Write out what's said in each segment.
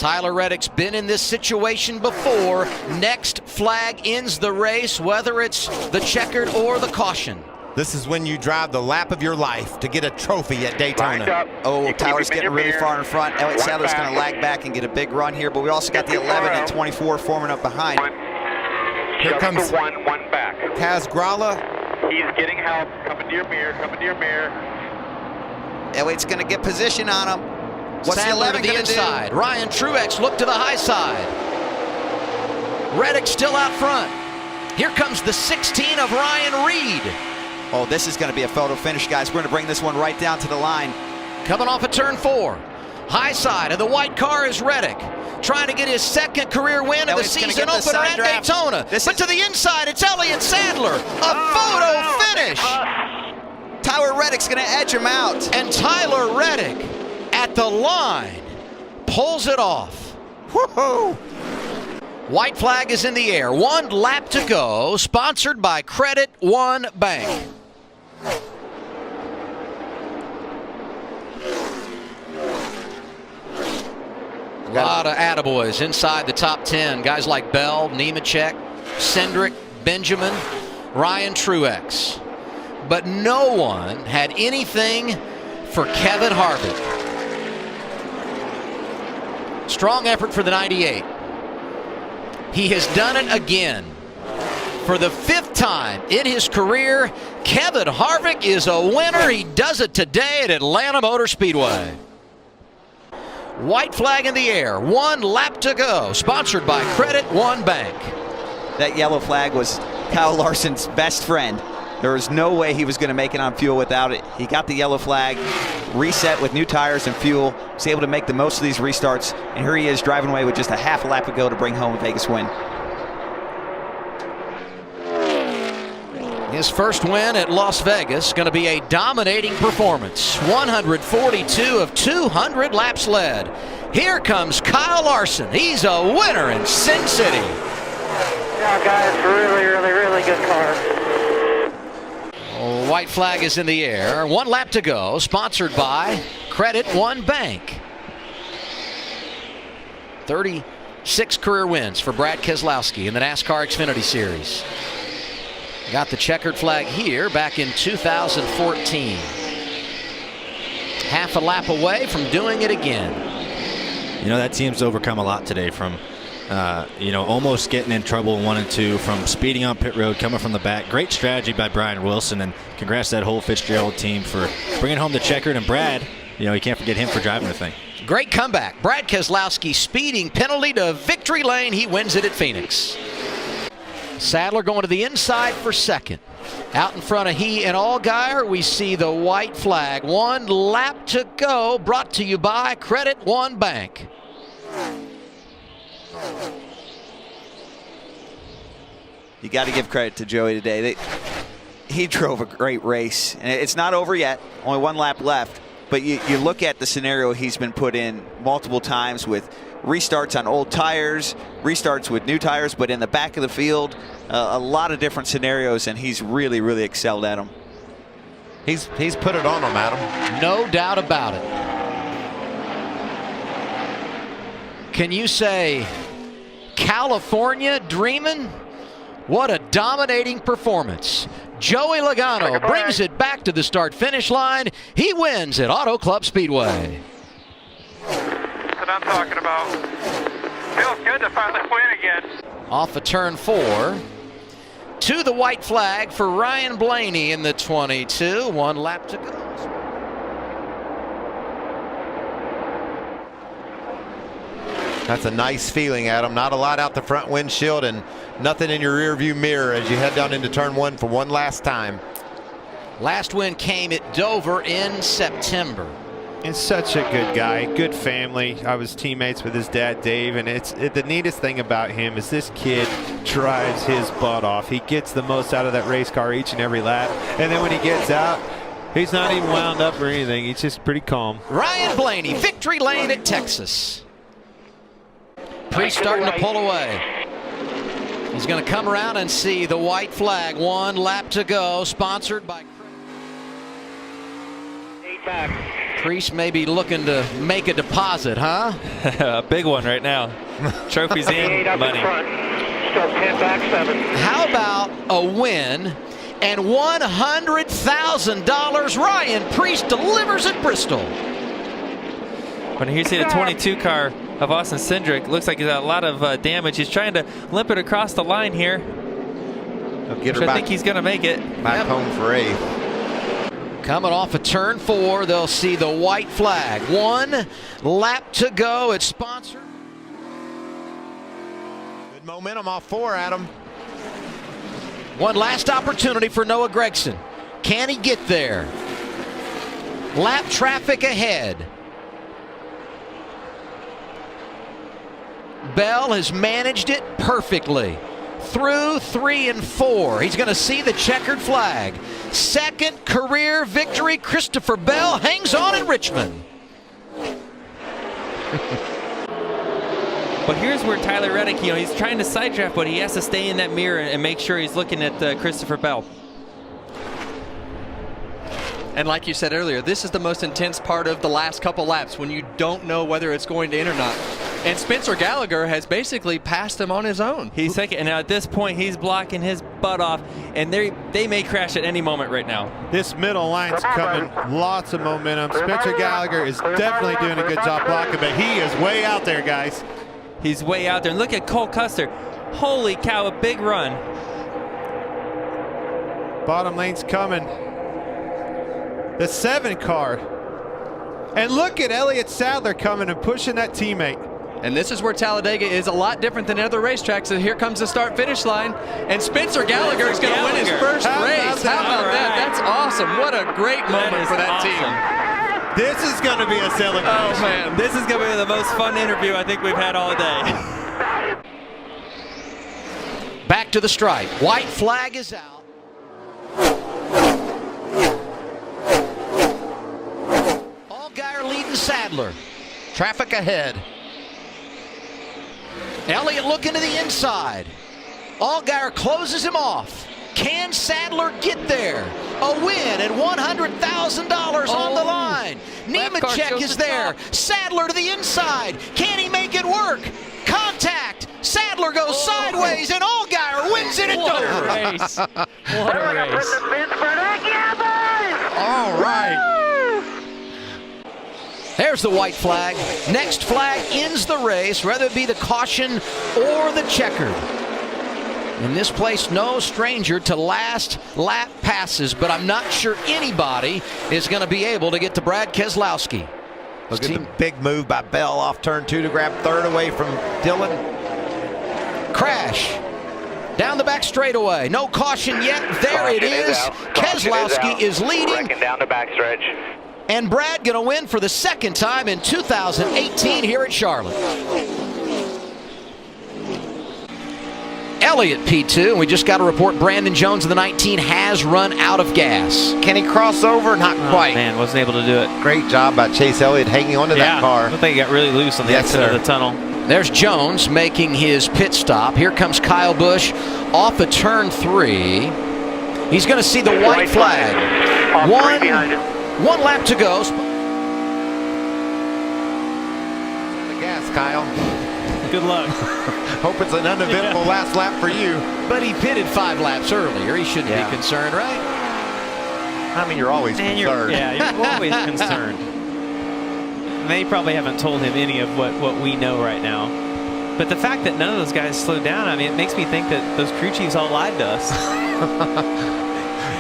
Tyler Reddick's been in this situation before. Next flag ends the race, whether it's the checkered or the caution. This is when you drive the lap of your life to get a trophy at Daytona. Oh, Tyler's getting really far in front. Elliott Sadler's going to lag back and get a big run here, but we also got the 11 and 24 forming up behind. Here comes one back. Kaz Grala. He's getting help. Coming to your mirror, coming to your mirror. Elliott's going to get position on him. What's Sadler the 11 to the going to inside. do? Ryan Truex look to the high side. Reddick still out front. Here comes the 16 of Ryan Reed. Oh, this is going to be a photo finish, guys. We're going to bring this one right down to the line. Coming off of turn 4. High side of the white car is Reddick, trying to get his second career win of the season opener at Daytona. But to the inside, it's Elliott Sadler. A photo finish. Tyler Reddick's going to edge him out. And Tyler Reddick at the line pulls it off. Woohoo! White flag is in the air. 1 lap to go, sponsored by Credit One Bank. A lot of attaboys inside the top 10. Guys like Bell, Nemechek, Cindric, Benjamin, Ryan Truex. But no one had anything for Kevin Harvick. Strong effort for the 98. He has done it again. For the 5th time in his career, Kevin Harvick is a winner. He does it today at Atlanta Motor Speedway. White flag in the air. 1 lap to go. Sponsored by Credit One Bank. That yellow flag was Kyle Larson's best friend. There was no way he was going to make it on fuel without it. He got the yellow flag, reset with new tires and fuel, was able to make the most of these restarts, and here he is driving away with just a half a lap to go to bring home a Vegas win. His first win at Las Vegas, going to be a dominating performance. 142 of 200 laps led. Here comes Kyle Larson. He's a winner in Sin City. Yeah, guys, really good car. White flag is in the air. 1 lap to go, sponsored by Credit One Bank. 36 career wins for Brad Keselowski in the NASCAR Xfinity Series. Got the checkered flag here back in 2014. Half a lap away from doing it again. You know, that team's overcome a lot today from, almost getting in trouble in 1 and 2, from speeding on pit road, coming from the back. Great strategy by Brian Wilson, and congrats to that whole Fitzgerald team for bringing home the checkered. And Brad, you can't forget him for driving the thing. Great comeback. Brad Keselowski speeding penalty to victory lane. He wins it at Phoenix. Sadler going to the inside for second. Out in front of he and Allgaier, we see the white flag. 1 lap to go, brought to you by Credit One Bank. You got to give credit to Joey today. He drove a great race, and it's not over yet. Only 1 lap left. But you look at the scenario he's been put in multiple times with restarts on old tires, restarts with new tires, but in the back of the field, a lot of different scenarios, and he's really excelled at them. He's put it on him, Adam. No doubt about it. Can you say California dreaming? What a dominating performance. Joey Logano brings it back to the start-finish line. He wins at Auto Club Speedway. That's what I'm talking about. Feels good to finally win again. Off of turn 4 to the white flag for Ryan Blaney in the 22. 1 lap to go. That's a nice feeling, Adam. Not a lot out the front windshield and nothing in your rearview mirror as you head down into turn 1 for one last time. Last win came at Dover in September. And such a good guy, good family. I was teammates with his dad, Dave, and the neatest thing about him is this kid drives his butt off. He gets the most out of that race car each and every lap, and then when he gets out, he's not even wound up or anything. He's just pretty calm. Ryan Blaney, victory lane at Texas. Priest starting to pull away. He's going to come around and see the white flag. 1 lap to go, sponsored by 8 back. Priest may be looking to make a deposit, huh? A big one right now. Trophies in, money. Still 10 back, 7. How about a win and $100,000? Ryan Priest delivers at Bristol. When you see the 22 car of Austin Cindric, looks like he's got a lot of damage. He's trying to limp it across the line here. Get her I back, think he's going to make it. back home for 8th. Coming off of turn 4, they'll see the white flag. 1 lap to go. It's sponsored. Good momentum off 4, Adam. One last opportunity for Noah Gragson. Can he get there? Lap traffic ahead. Bell has managed it perfectly. Through 3 and 4. He's going to see the checkered flag. Second career victory. Christopher Bell hangs on in Richmond. But here's where Tyler Reddick, he's trying to side draft, but he has to stay in that mirror and make sure he's looking at Christopher Bell. And like you said earlier, this is the most intense part of the last couple laps when you don't know whether it's going to in or not. And Spencer Gallagher has basically passed him on his own. He's second, and now at this point, he's blocking his butt off, and they may crash at any moment right now. This middle line's coming, lots of momentum. Spencer Gallagher is definitely doing a good job blocking, but he is way out there, guys. He's way out there. And look at Cole Custer. Holy cow, a big run. Bottom lane's coming. The 7 car. And look at Elliott Sadler coming and pushing that teammate. And this is where Talladega is a lot different than other racetracks. So here comes the start-finish line. And Spencer Gallagher is going to win his first race. How about that? That's awesome. What a great moment for that team. This is going to be a celebration. Oh, man. This is going to be the most fun interview I think we've had all day. Back to the stripe. White flag is out. Allgaier leading Sadler. Traffic ahead. Elliott looking to the inside. Allgaier closes him off. Can Sadler get there? A win and $100,000 on the line. Nemechek is there. Sadler to the inside. Can he make it work? Contact. Sadler goes sideways and Allgaier wins it at Dover. What a race. What a race. All right. There's the white flag. Next flag ends the race, whether it be the caution or the checkered. In this place, no stranger to last lap passes, but I'm not sure anybody is going to be able to get to Brad Keselowski. Look at the big move by Bell off turn 2 to grab 3rd away from Dillon. Crash. Down the back straightaway. No caution yet. There it is. Keselowski is leading. Down the backstretch. And Brad going to win for the second time in 2018 here at Charlotte. Elliott P2, and we just got a report Brandon Jones of the 19 has run out of gas. Can he cross over? Not quite. Man, wasn't able to do it. Great job by Chase Elliott hanging onto that car. I think he got really loose on the exit of the tunnel. There's Jones making his pit stop. Here comes Kyle Busch off of turn 3. He's going to see the white flag. One lap to go. The gas, Kyle. Good luck. Hope it's an uneventful last lap for you. But he pitted 5 laps earlier. He shouldn't be concerned, right? I mean, you're always concerned. You're always concerned. They probably haven't told him any of what we know right now. But the fact that none of those guys slowed down, I mean, it makes me think that those crew chiefs all lied to us.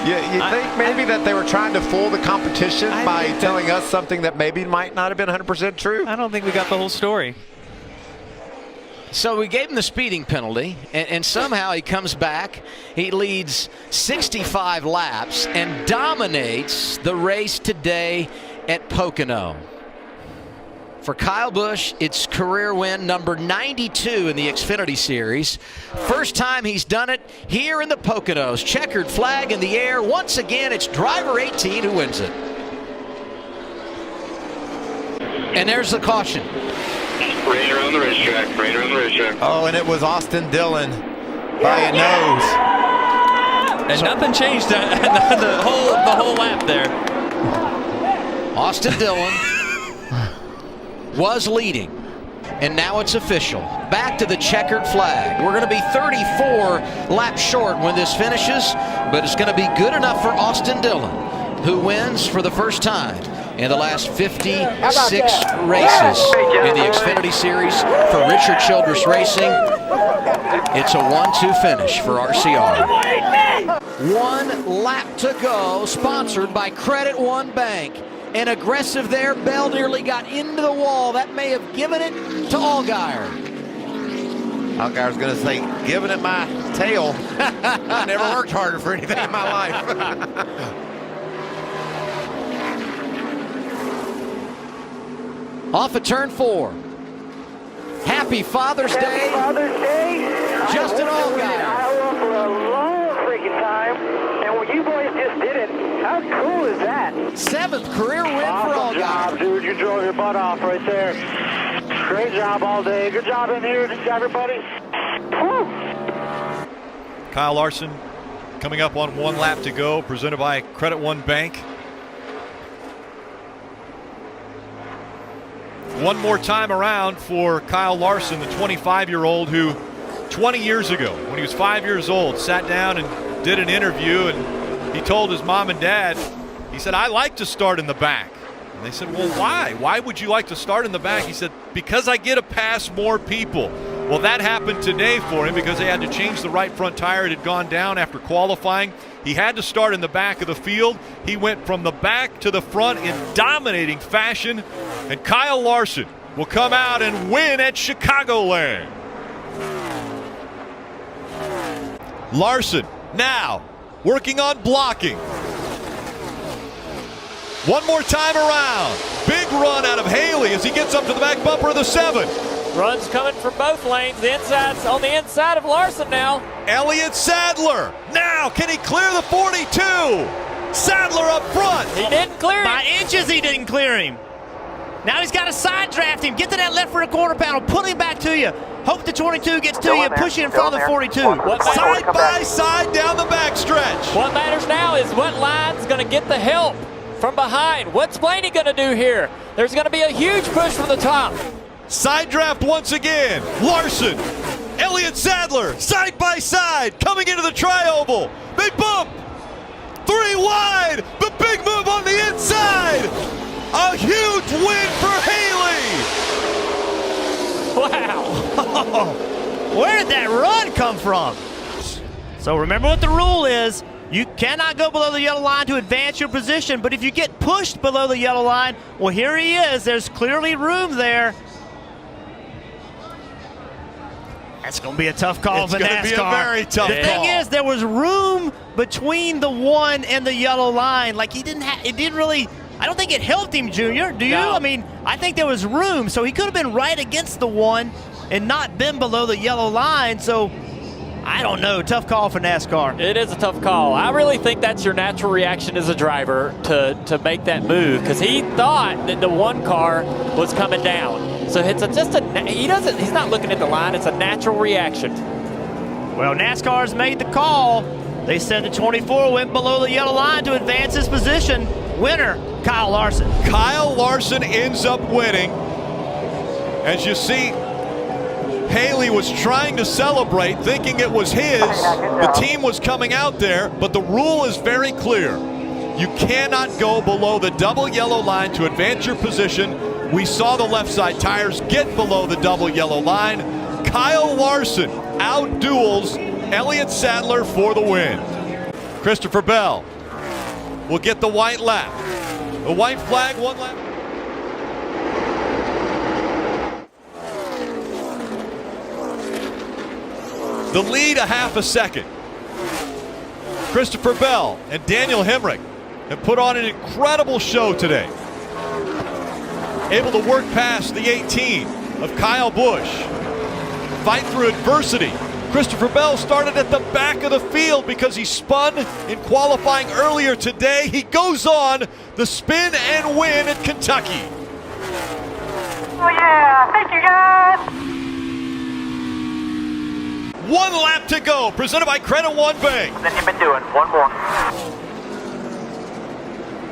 You think maybe that they were trying to fool the competition by telling us something that maybe might not have been 100% true? I don't think we got the whole story. So we gave him the speeding penalty, and somehow he comes back. He leads 65 laps and dominates the race today at Pocono. For Kyle Busch, it's career win number 92 in the Xfinity Series. First time he's done it here in the Poconos. Checkered flag in the air. Once again, it's driver 18 who wins it. And there's the caution. Rain around the racetrack. Rain around the racetrack. Oh, and it was Austin Dillon by a nose. And nothing changed the whole lap there. Austin Dillon was leading, and now it's official. Back to the checkered flag. We're going to be 34 laps short when this finishes, but it's going to be good enough for Austin Dillon, who wins for the first time in the last 56 races in the Xfinity Series for Richard Childress Racing. It's a 1-2 finish for RCR. 1 lap to go, sponsored by Credit One Bank. And aggressive there. Bell nearly got into the wall. That may have given it to Allgaier. Allgaier's going to say, giving it my tail. I never worked harder for anything in my life. Off of turn 4. Happy Father's Day. Father's Day. Justin Allgaier. Iowa for a long freaking time, and what you boys just did it. How cool is that? 7th career win for Awesome job, Allgaier. dude. You drove your butt off right there. Great job all day. Good job in here, everybody. Woo. Kyle Larson coming up on 1 lap to go, presented by Credit One Bank. One more time around for Kyle Larson, the 25-year-old who 20 years ago, when he was 5 years old, sat down and did an interview, and he told his mom and dad, he said, I like to start in the back. And they said, well, why? Why would you like to start in the back? He said, because I get to pass more people. Well, that happened today for him because they had to change the right front tire. It had gone down after qualifying. He had to start in the back of the field. He went from the back to the front in dominating fashion. And Kyle Larson will come out and win at Chicagoland. Larson now working on blocking. One more time around. Big run out of Haley as he gets up to the back bumper of the 7. Runs coming from both lanes. The inside's on the inside of Larson now. Elliott Sadler. Now, can he clear the 42? Sadler up front. He didn't clear him. By inches, he didn't clear him. Now he's got to side draft him. Get to that left rear quarter panel. Pull him back to you. Hope the 22 gets to you and push you in front of the 42. Side by side down the backstretch. What matters now is what line's going to get the help from behind. What's Blaney going to do here? There's going to be a huge push from the top. Side draft once again. Larson, Elliott Sadler, side by side, coming into the tri-oval. They bump. 3 wide, but big move on the inside. A huge win for Haley. Wow. Where did that run come from? So remember what the rule is. You cannot go below the yellow line to advance your position, but if you get pushed below the yellow line, well, here he is. There's clearly room there. That's going to be a tough call for NASCAR. It's going to be a very tough call. The thing is, there was room between the 1 and the yellow line. Like, it didn't really, I don't think it helped him, Junior. Do you? No. I mean, I think there was room, so he could have been right against the 1 and not been below the yellow line. So, I don't know. Tough call for NASCAR. It is a tough call. I really think that's your natural reaction as a driver to make that move, because he thought that the 1 car was coming down. So he's not looking at the line. It's a natural reaction. Well, NASCAR's made the call. They said the 24 went below the yellow line to advance his position. Winner, Kyle Larson. Kyle Larson ends up winning. As you see, Haley was trying to celebrate, thinking it was his. The team was coming out there, but the rule is very clear. You cannot go below the double yellow line to advance your position. We saw the left side tires get below the double yellow line. Kyle Larson outduels Elliott Sadler for the win. Christopher Bell will get the white lap. The white flag, 1 lap. The lead a half a second. Christopher Bell and Daniel Hemrick have put on an incredible show today. Able to work past the 18 of Kyle Busch. Fight through adversity. Christopher Bell started at the back of the field because he spun in qualifying earlier today. He goes on the spin and win at Kentucky. Oh yeah, thank you guys. 1 lap to go, presented by Credit One Bank. Then you've been doing 1 more.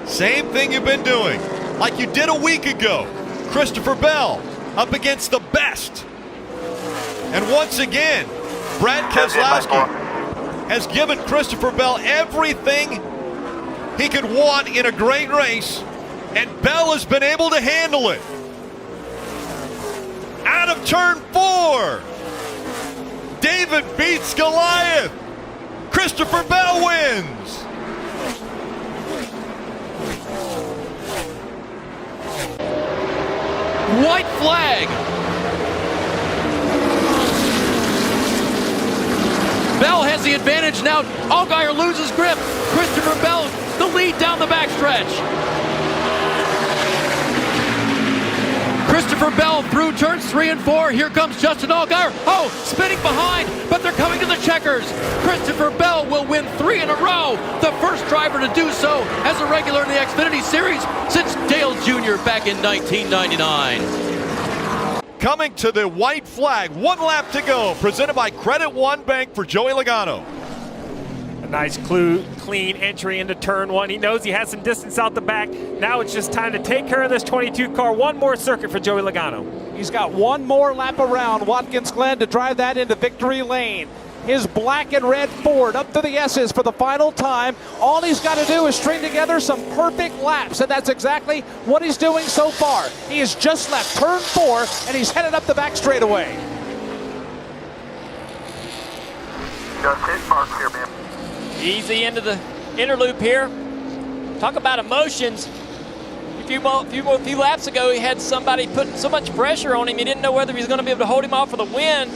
Same thing you've been doing. like you did a week ago. Christopher Bell up against the best. And once again, Brad Keselowski has given Christopher Bell everything he could want in a great race, and Bell has been able to handle it. Out of turn 4, David beats Goliath. Christopher Bell wins. White flag. Bell has the advantage now. Allgaier loses grip. Christopher Bell the lead down the backstretch. Christopher Bell through turns 3 and 4. Here comes Justin Allgaier. Oh, spinning behind, but they're coming to the checkers. Christopher Bell will win 3 in a row. The first driver to do so as a regular in the Xfinity Series since Dale Jr. back in 1999. Coming to the white flag, 1 lap to go, presented by Credit One Bank for Joey Logano. A nice clean entry into turn 1. He knows he has some distance out the back. Now it's just time to take care of this 22 car. One more circuit for Joey Logano. He's got one more lap around Watkins Glen to drive that into victory lane. His black and red Ford up to the S's for the final time. All he's got to do is string together some perfect laps, and that's exactly what he's doing so far. He has just left turn 4, and he's headed up the back straightaway. Just hit marks here, man. Easy into the inner loop here. Talk about emotions. A few laps ago, he had somebody putting so much pressure on him, he didn't know whether he was going to be able to hold him off for the win.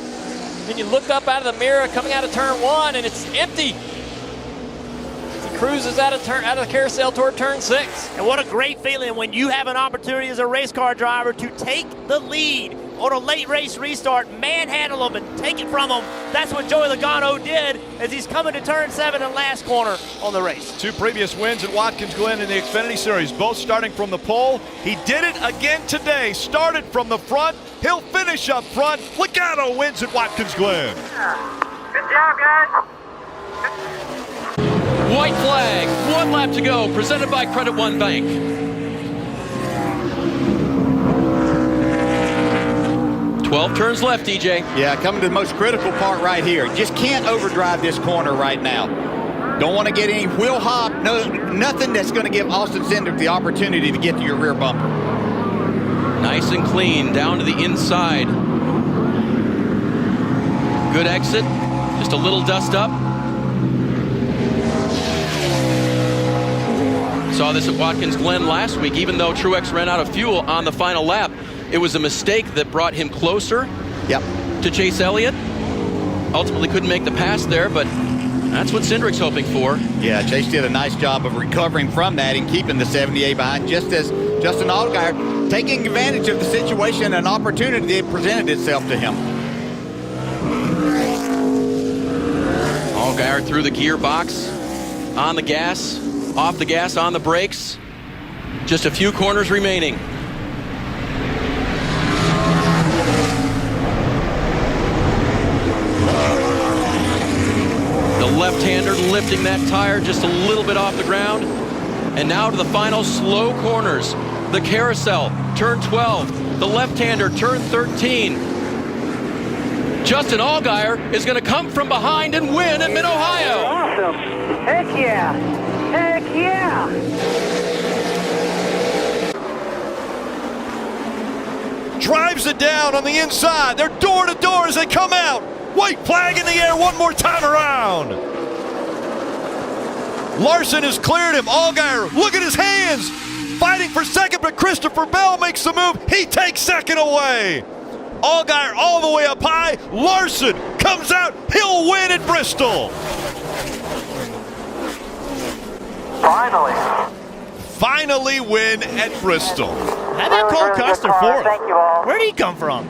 Then you look up out of the mirror coming out of turn 1, and it's empty. He cruises out of the carousel toward turn 6. And what a great feeling when you have an opportunity as a race car driver to take the lead on a late race restart, manhandle them and take it from them. That's what Joey Logano did as he's coming to turn 7 and last corner on the race. 2 previous wins at Watkins Glen in the Xfinity Series, both starting from the pole. He did it again today, started from the front. He'll finish up front. Logano wins at Watkins Glen. Good job, guys. White flag, 1 lap to go, presented by Credit One Bank. 12 turns left, DJ. Yeah, coming to the most critical part right here. Just can't overdrive this corner right now. Don't want to get any wheel hop, nothing that's going to give Austin Cindric the opportunity to get to your rear bumper. Nice and clean, down to the inside. Good exit, just a little dust up. Saw this at Watkins Glen last week. Even though Truex ran out of fuel on the final lap, it was a mistake that brought him closer to Chase Elliott. Ultimately couldn't make the pass there, but that's what Cindric's hoping for. Yeah, Chase did a nice job of recovering from that and keeping the 78 behind, just as Justin Allgaier taking advantage of the situation and opportunity that presented itself to him. Allgaier through the gearbox, on the gas, off the gas, on the brakes. Just a few corners remaining. The left-hander lifting that tire just a little bit off the ground. And now to the final slow corners. The carousel, turn 12. The left-hander, turn 13. Justin Allgaier is going to come from behind and win at Mid-Ohio. Awesome. Heck yeah. Heck yeah. Drives it down on the inside. They're door to door as they come out. White flag in the air one more time around. Larson has cleared him. Allgaier, look at his hands. Fighting for second, but Christopher Bell makes the move. He takes second away. Allgaier all the way up high. Larson comes out. He'll win at Bristol. Finally win at Bristol. How about Cole Custer fourth? Where did he come from?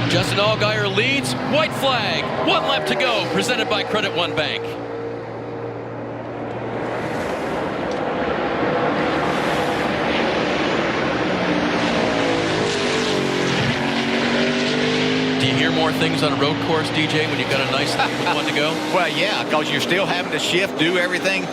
Justin Allgaier leads. White flag. 1 lap to go. Presented by Credit One Bank. Do you hear more things on a road course, DJ, when you've got a nice one to go? Well, yeah, because you're still having to shift, do everything.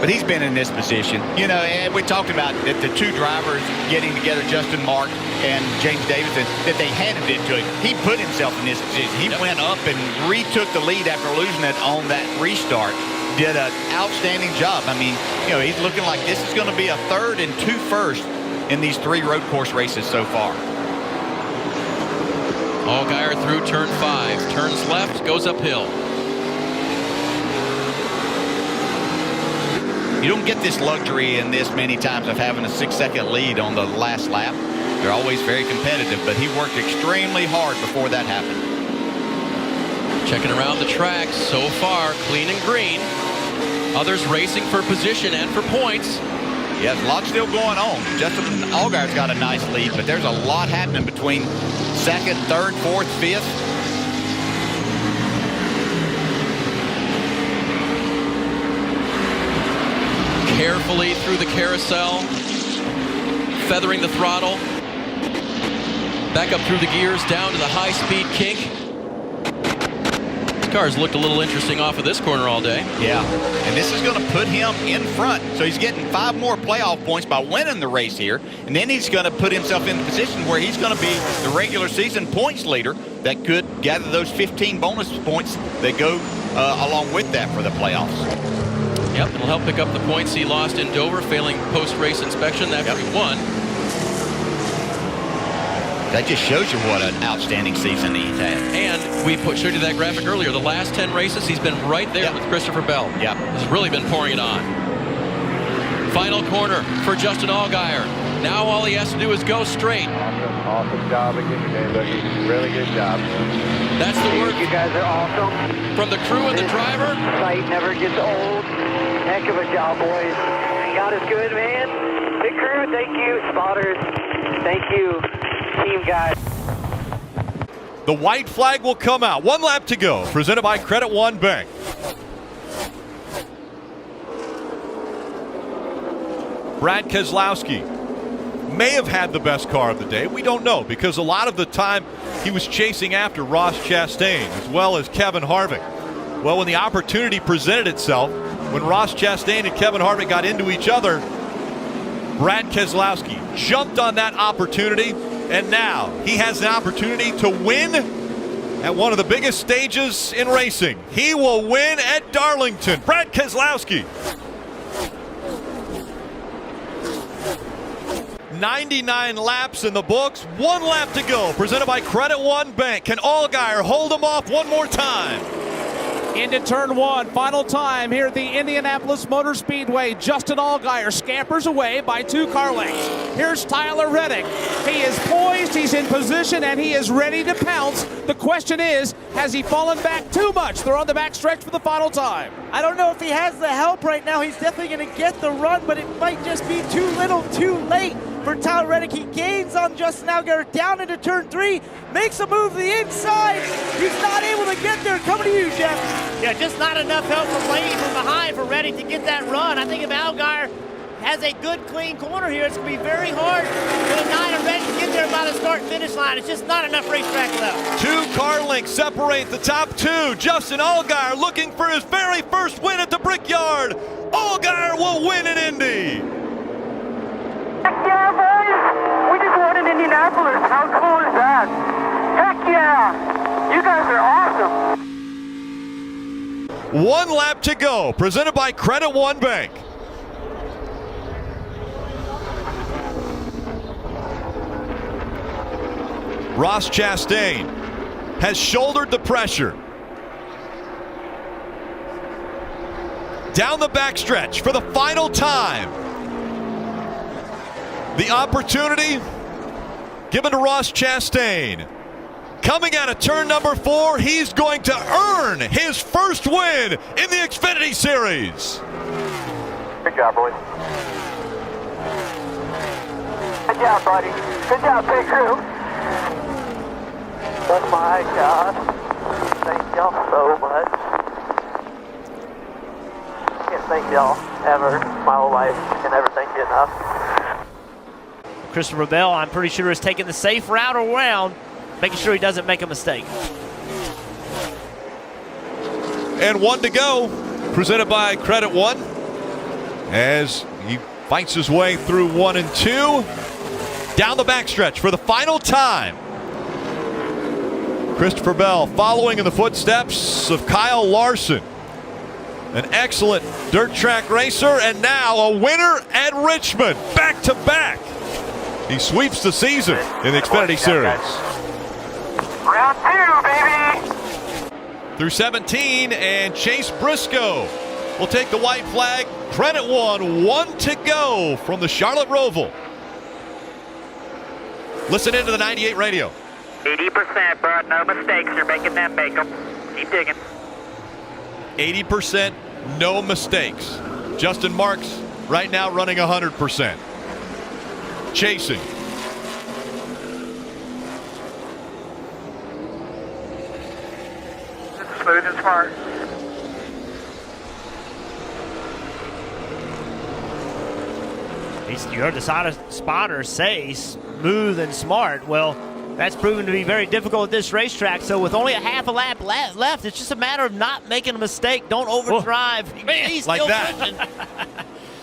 but he's been in this position. You know, and we talked about that the two drivers getting together, Justin Mark and James Davison, that they handed it to him. He put himself in this position. He went up and retook the lead after losing it on that restart. Did an outstanding job. I mean, you know, he's looking like this is going to be a third and 2 firsts in these 3 road course races so far. Allgaier through turn 5. Turns left, goes uphill. You don't get this luxury in this many times of having a 6-second lead on the last lap. They're always very competitive, but he worked extremely hard before that happened. Checking around the track so far, clean and green. Others racing for position and for points. Yeah, a lot still going on. Justin Allgaier's got a nice lead, but there's a lot happening between 2nd, 3rd, 4th, 5th. Carefully through the carousel, feathering the throttle. Back up through the gears, down to the high-speed kink. Car's looked a little interesting off of this corner all day. Yeah, and this is going to put him in front. So he's getting 5 more playoff points by winning the race here. And then he's going to put himself in the position where he's going to be the regular season points leader that could gather those 15 bonus points that go along with that for the playoffs. Yep, it'll help pick up the points he lost in Dover, failing post-race inspection after he won. That just shows you what an outstanding season he's had. And we showed you that graphic earlier. The last 10 races, he's been right there with Christopher Bell. Yeah, he's really been pouring it on. Final corner for Justin Allgaier. Now all he has to do is go straight. Awesome job again today, Boogie. Really good job. That's the word. You guys are awesome. From the crew and the driver. Sight never gets old. Heck of a job, boys. God is good, man. Big crew, thank you. Spotters, thank you. Team guys. The white flag will come out. 1 lap to go. Presented by Credit One Bank. Brad Keselowski may have had the best car of the day. We don't know, because a lot of the time he was chasing after Ross Chastain as well as Kevin Harvick. Well, when the opportunity presented itself, when Ross Chastain and Kevin Harvick got into each other, Brad Keselowski jumped on that opportunity, and now he has an opportunity to win at one of the biggest stages in racing. He will win at Darlington. Brad Keselowski. 99 laps in the books, 1 lap to go. Presented by Credit One Bank. Can Allgaier hold him off one more time? Into turn 1, final time here at the Indianapolis Motor Speedway. Justin Allgaier scampers away by 2 car lengths. Here's Tyler Reddick. He is poised, he's in position, and he is ready to pounce. The question is, has he fallen back too much? They're on the back stretch for the final time. I don't know if he has the help right now. He's definitely going to get the run, but it might just be too little, too late for Tyler Reddick. He gains on Justin Allgaier down into turn 3, makes a move to the inside. He's not able to get there. Coming to you, Jeff. Yeah, just not enough help from Lane from behind for Reddick to get that run. I think if Allgaier has a good, clean corner here, it's going to be very hard for the 9 and Reddick to get there by the start-finish line. It's just not enough racetrack left. 2 car lengths separate the top 2. Justin Allgaier looking for his very first win at the Brickyard. Allgaier will win in Indy. Heck yeah, boys! We just won in Indianapolis. How cool is that? Heck yeah! You guys are awesome. 1 lap to go. Presented by Credit One Bank. Ross Chastain has shouldered the pressure. Down the backstretch for the final time. The opportunity given to Ross Chastain. Coming out of turn number 4, he's going to earn his first win in the Xfinity Series. Good job, boys. Good job, buddy. Good job, big crew. Oh my God. Thank y'all so much. Can't thank y'all ever. My whole life. Can never thank you enough. Christopher Bell, I'm pretty sure, is taking the safe route around, making sure he doesn't make a mistake. And 1 to go, presented by Credit One. as he fights his way through 1 and 2. Down the backstretch for the final time. Christopher Bell following in the footsteps of Kyle Larson. An excellent dirt track racer, and now a winner at Richmond, back-to-back. He sweeps the season in the Xfinity Series. Round 2, baby! Through 17, and Chase Briscoe will take the white flag. Credit one, 1 to go from the Charlotte Roval. Listen into the 98 radio. 80%, bud. No mistakes. You're making them make them. Keep digging. 80%, no mistakes. Justin Marks right now running 100%. Chasing. Smooth and smart. You heard the spotter say smooth and smart. Well, that's proven to be very difficult at this racetrack. So with only a half a lap left, it's just a matter of not making a mistake. Don't overdrive. He's like still that. pushing.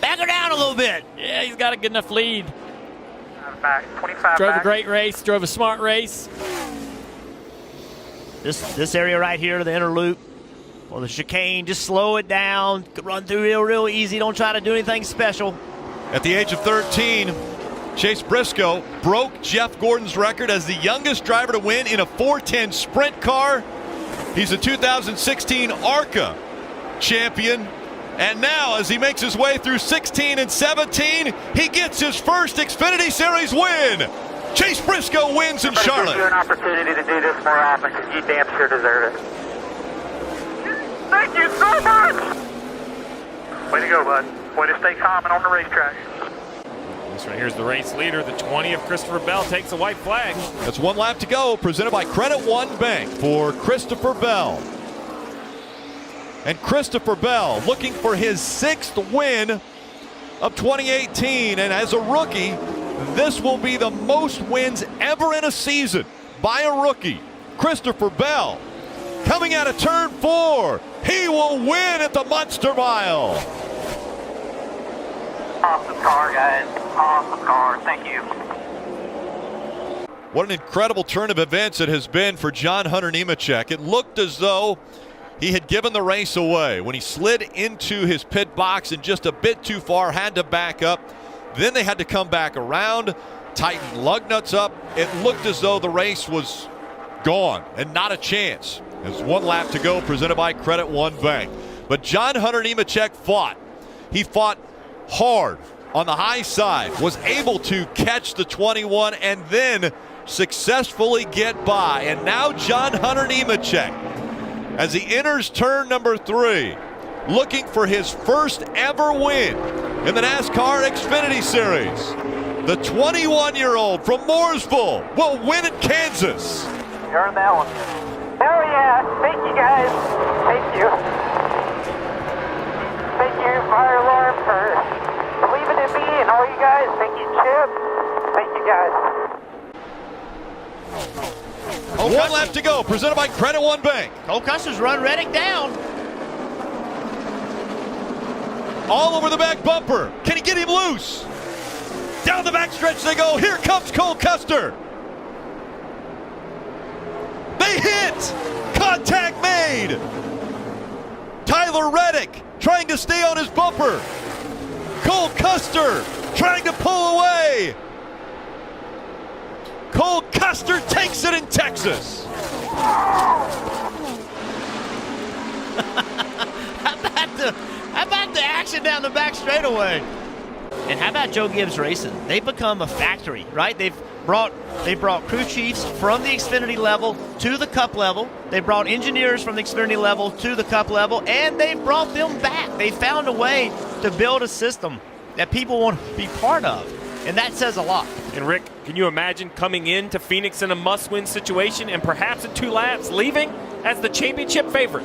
Back her down a little bit. Yeah, he's got a good enough lead. Back, 25 Drove back. a great race, drove a smart race. This area right here, the inner loop, or the chicane, just slow it down. Run through real easy. Don't try to do anything special. At the age of 13, Chase Briscoe broke Jeff Gordon's record as the youngest driver to win in a 410 sprint car. He's a 2016 ARCA champion. And now, as he makes his way through 16 and 17, he gets his first Xfinity Series win. Chase Briscoe wins in Charlotte. Give you an opportunity to do this more often because you damn sure deserve it. Thank you so much! Way to go, bud. Way to stay calm and on the racetrack. This right here's the race leader. The 20 of Christopher Bell takes the white flag. That's 1 lap to go, presented by Credit One Bank for Christopher Bell. And Christopher Bell looking for his 6th win of 2018. And as a rookie, this will be the most wins ever in a season by a rookie. Christopher Bell coming out of turn 4. He will win at the Monster Mile. Awesome car, guys. Awesome car. Thank you. What an incredible turn of events it has been for John Hunter Nemechek. It looked as though he had given the race away when he slid into his pit box and just a bit too far, had to back up. Then they had to come back around, tighten lug nuts up. It looked as though the race was gone and not a chance. There's 1 lap to go, presented by Credit One Bank. But John Hunter Nemechek fought. He fought hard on the high side, was able to catch the 21 and then successfully get by. And now John Hunter Nemechek, as he enters turn number 3, looking for his first ever win in the NASCAR Xfinity Series. The 21-year-old from Mooresville will win at Kansas. You earned that one. Hell yeah. Thank you, guys. Thank you. Thank you, Fire Alarm, for believing in me and all you guys. Thank you, Chip. Thank you, guys. 1 lap to go, presented by Credit One Bank. Cole Custer's run Reddick down. All over the back bumper. Can he get him loose? Down the backstretch they go. Here comes Cole Custer. They hit. Contact made. Tyler Reddick trying to stay on his bumper. Cole Custer trying to pull away. Cole Custer takes it in Texas. How about the action down the back straightaway? And how about Joe Gibbs Racing? They've become a factory, right? They've brought crew chiefs from the Xfinity level to the Cup level. They brought engineers from the Xfinity level to the Cup level, and they brought them back. They found a way to build a system that people want to be part of, and that says a lot. And Rick, can you imagine coming into Phoenix in a must-win situation and perhaps in 2 laps leaving as the championship favorite?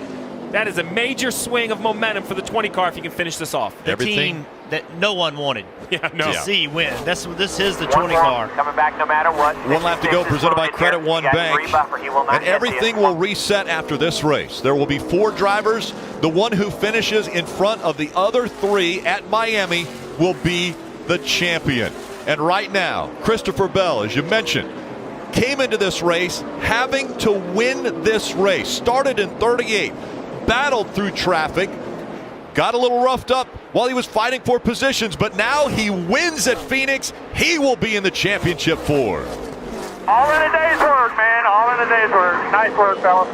That is a major swing of momentum for the 20 car if you can finish this off. The team that no one wanted to see win. This is the 20 car. Coming back no matter what. One lap to go, presented by Credit One Bank. And everything will reset after this race. There will be 4 drivers. The one who finishes in front of the other 3 at Miami will be the champion. And right now, Christopher Bell, as you mentioned, came into this race having to win this race. Started in 38, battled through traffic, got a little roughed up while he was fighting for positions, but now he wins at Phoenix. He will be in the championship 4. All in a day's work, man. All in a day's work. Nice work, fellas.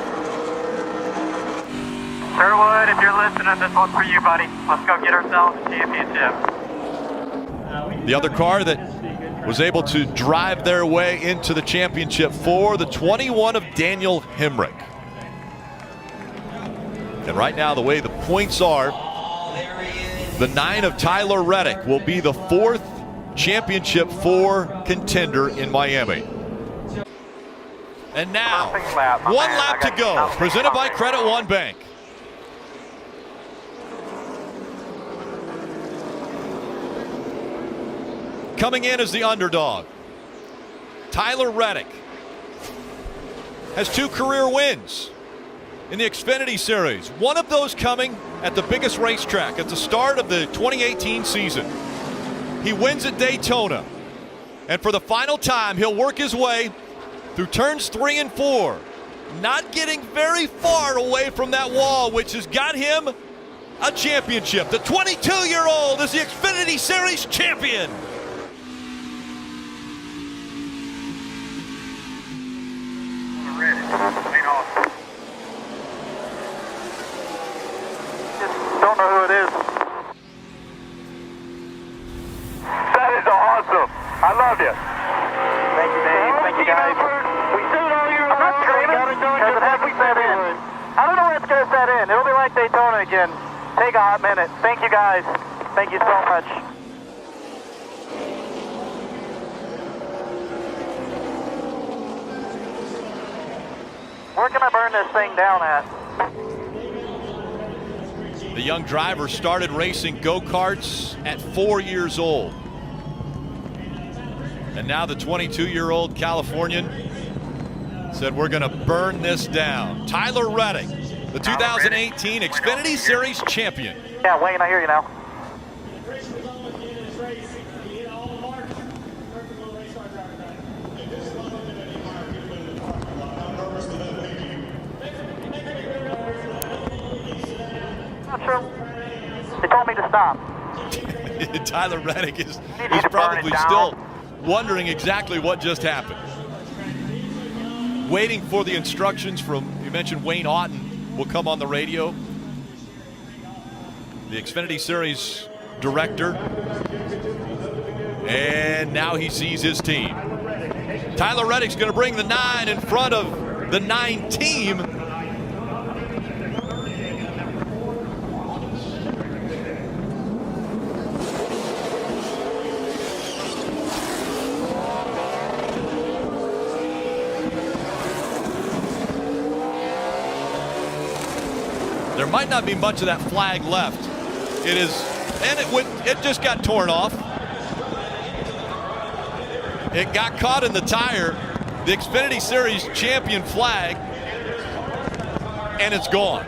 Sherwood, if you're listening, this one's for you, buddy. Let's go get ourselves a championship. The other car that was able to drive their way into the championship 4, the 21 of Daniel Hemrick. And right now, the way the points are, the 9 of Tyler Reddick will be the 4th championship 4 contender in Miami. And now, 1 lap to go, presented by Credit One Bank. Coming in as the underdog, Tyler Reddick has 2 career wins in the Xfinity Series. One of those coming at the biggest racetrack at the start of the 2018 season. He wins at Daytona. And for the final time, he'll work his way through turns 3 and 4. Not getting very far away from that wall, which has got him a championship. The 22-year-old is the Xfinity Series champion. Don't know who it is. That is awesome. I love you. Thank you, Dave. Thank you, guys. We sued all your I'm not screaming because it has to set in. I don't know when it's going to set in. It'll be like Daytona again. Take a hot minute. Thank you, guys. Thank you so much. Where can I burn this thing down at? The young driver started racing go-karts at 4 years old. And now the 22-year-old Californian said, we're going to burn this down. Tyler Reddick, the 2018 Xfinity Series champion. Yeah, Wayne, I hear you now. They told me to stop. Tyler Reddick is probably still wondering exactly what just happened. Waiting for the instructions from, you mentioned Wayne Otten will come on the radio. The Xfinity Series director. And now he sees his team. Tyler Reddick's going to bring the 9 in front of the 9 team. There might not be much of that flag left. It is, and it just got torn off. It got caught in the tire, the Xfinity Series champion flag, and it's gone.